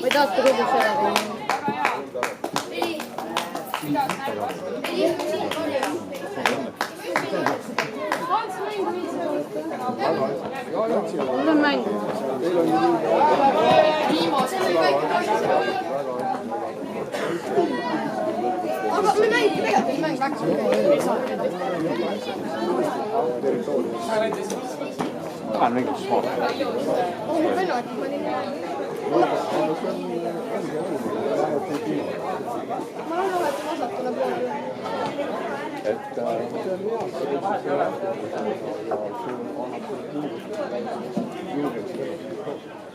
Või tahate kodus ära või? Mul on mäng. Aga me mängime tegelikult ei mäng väga Tahan mingit smaak. Ma olen alati vasakule poole.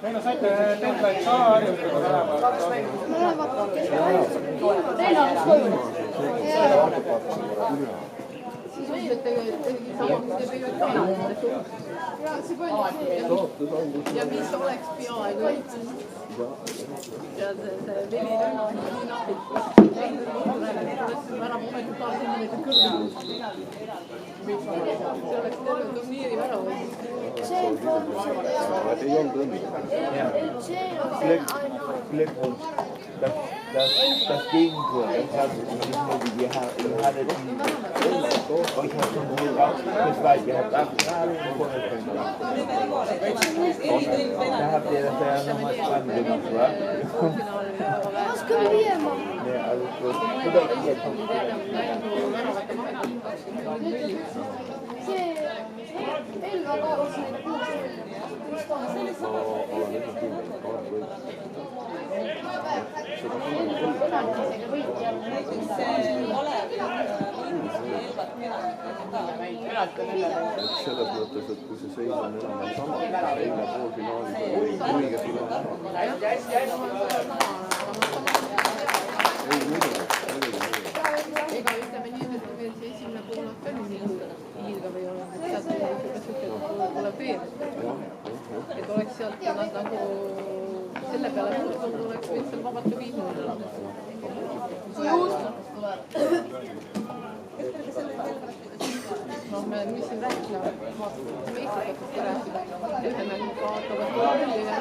Meina saite templaid ka harjutada tänapäeval. Teine on koju. Siis ütlete, et sama mis teeb ja mis oleks peaaegu ja see velirünn on nii napilt. Värav ometi paar centimeetrit kõrgem. See oleks terve turniiri värav. See ei olnud õnne. Flip und das Gegentor. Das hatte wir hatte die euch hat schon wohl rausgefallen. Ihr habt 8 Jahre vorher können. Da habt ihr das ja nochmal spannend gemacht, wa? Was können wir machen? Ja, alles gut. Oder jetzt. Elva kaotas neile 6. Selles mõttes, et kui see seis on enam-vähem sama, eile poolfinaalis oli kuiga finaal. Ei, muidugi. Ega ütleme nii, et meil see esimene pool on ka nii hiilgav ei ole. Sealt tuleb veel. Et oleks sealt nad nagu selle peale muutnud, oleks võinud seal vabalt ka 5-0 olla. Noh, mis siin rääkida, meistritest ei rääkida. Ühe mängu kaotavad kolli ja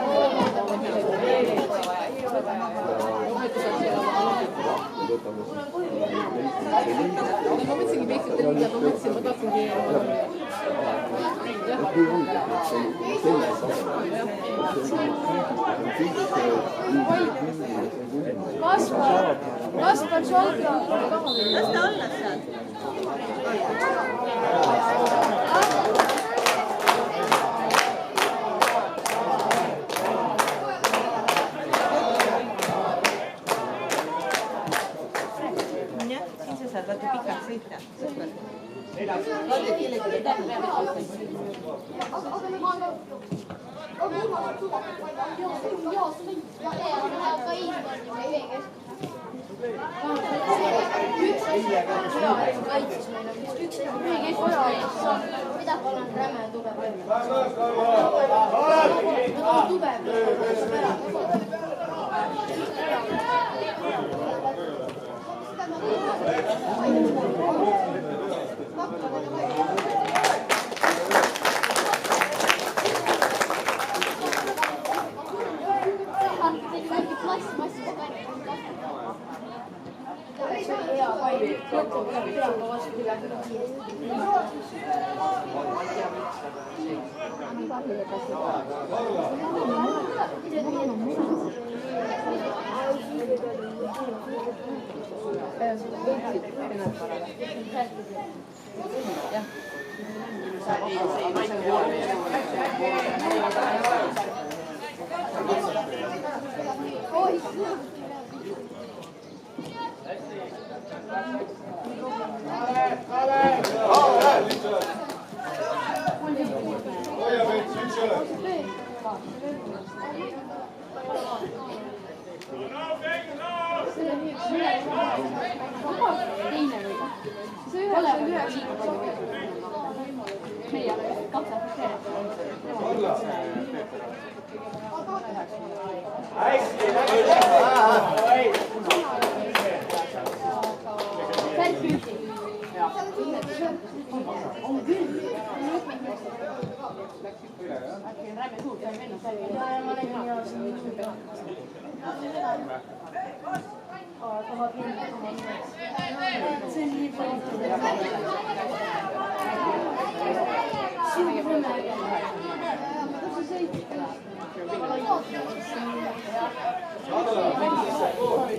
ma mõtlesingi meistrit enda, ma mõtlesin, ma tahtsingi Kaspar Šolka. Las ta olla seal. Jah, siin sa saad vaata pikalt sõita. Midagi olen räme tugev. Tugev.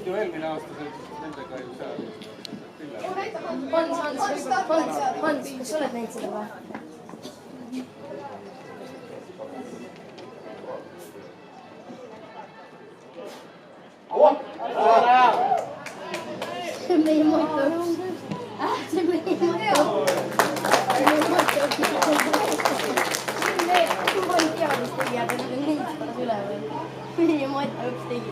ju eelmine aasta nendega ju seal. Hans, kas sa oled näinud seda või? See on meie moto. See on meie moto. Ma ei tea, mis tegijad, nad on näinud pärast üle või? Meie moto üks tegi.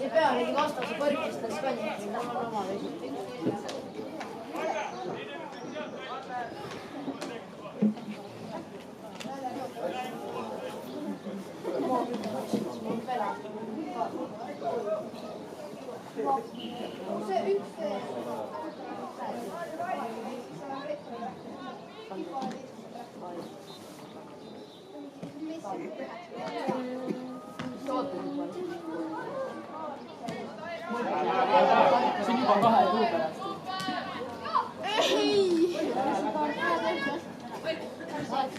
Ei pea neid vastase võrkistest ka nii.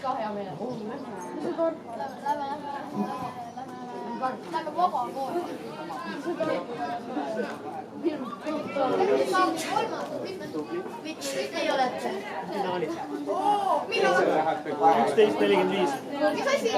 ka hea meelega. Lähme vaba kooli. Mitu ei olete? Mina olin. 11:45. Mis asi?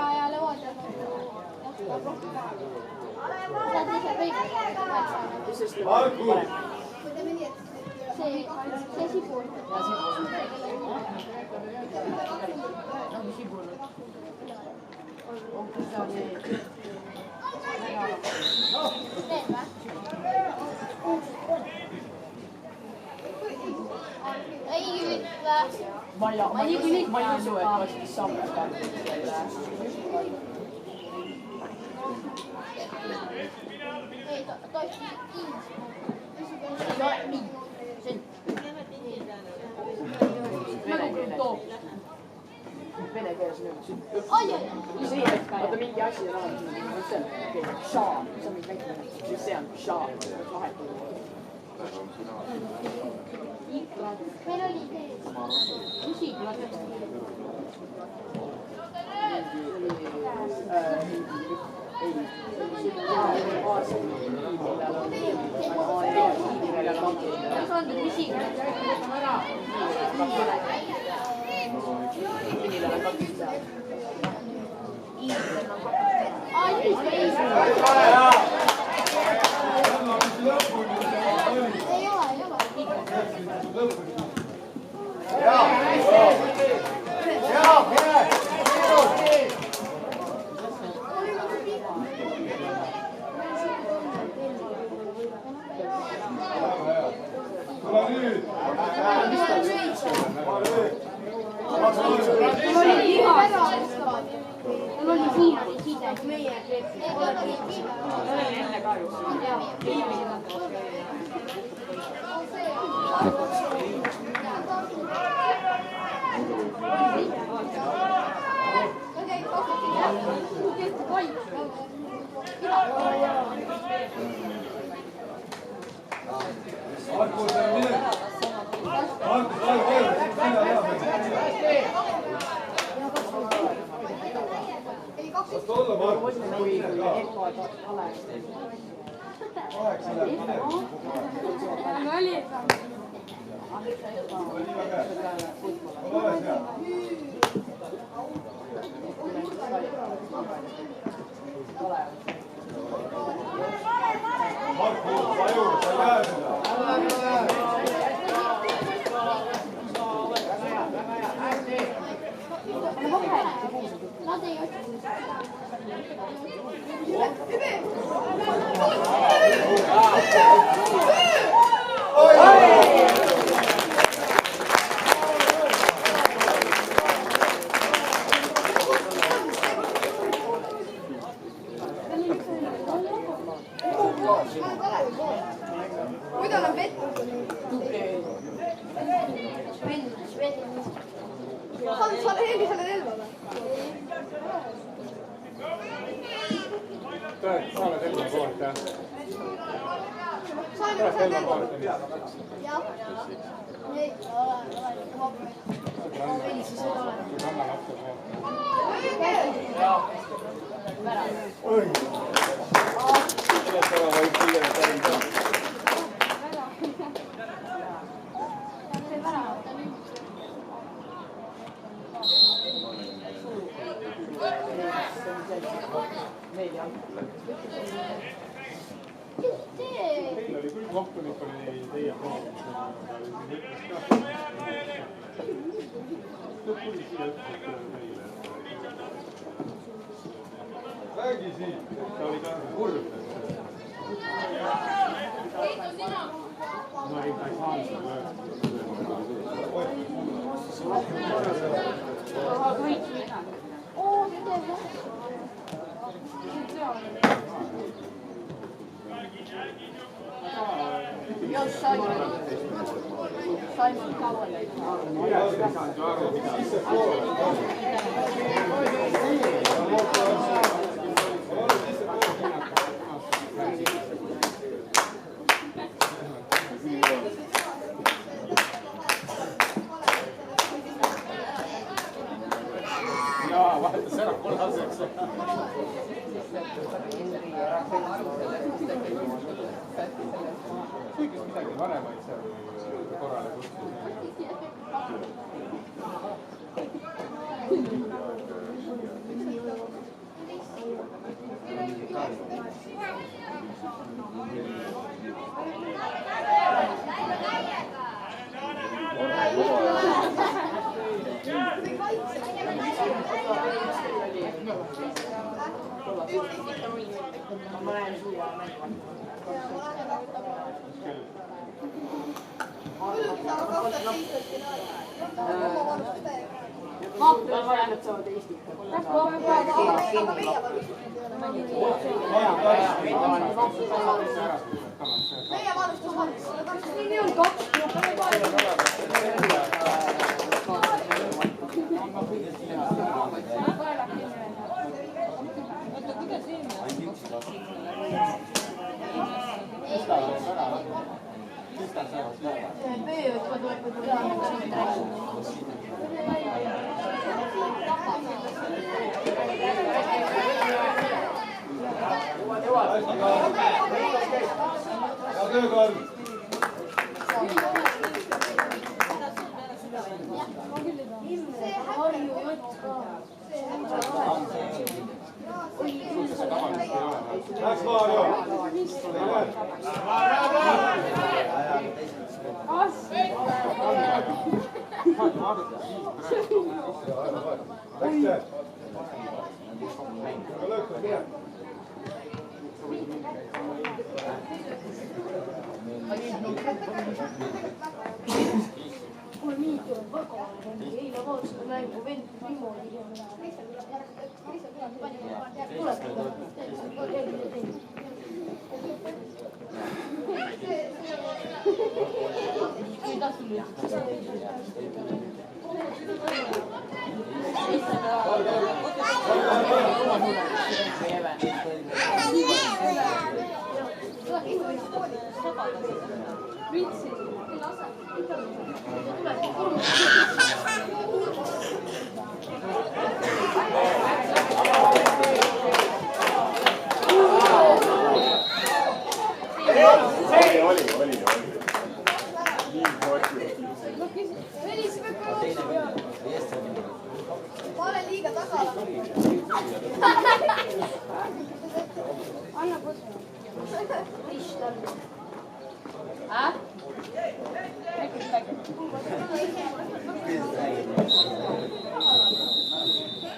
Ja Levadia. See sibul. Ei yrittää. Ma ei usu, et olekski saanud kätte. Ei, toi kiinni. Ei ole niin. Sen. Vene keeles. Vene keeles nüüd. Ai, See, vaata mingi asi on alati, mis see on? Shaa. See on mingi väike, mis see on? Shaa. Vahetada. meil oli see. Oi! kohtunik oli teie proovimisel. Tuli siia ütles meile. Räägi siit, ta oli ka kurb. No ei, ta ei saanud seda öelda. Jos Simon Cowell. Minä ei saanut jo arvoa jaa, vahetas ära kollaseks. Kõigis midagi vanemaid seal korrale kutsuda. Ma näen sulla mängu. Ma vajan, et saavad Eestit. Meie varustus. Nii on 2. Läks vaan joo. Kui niigi on väga eile vaatasin mängu vend niimoodi ma olen liiga tagala. Anna kutsu. Ristal.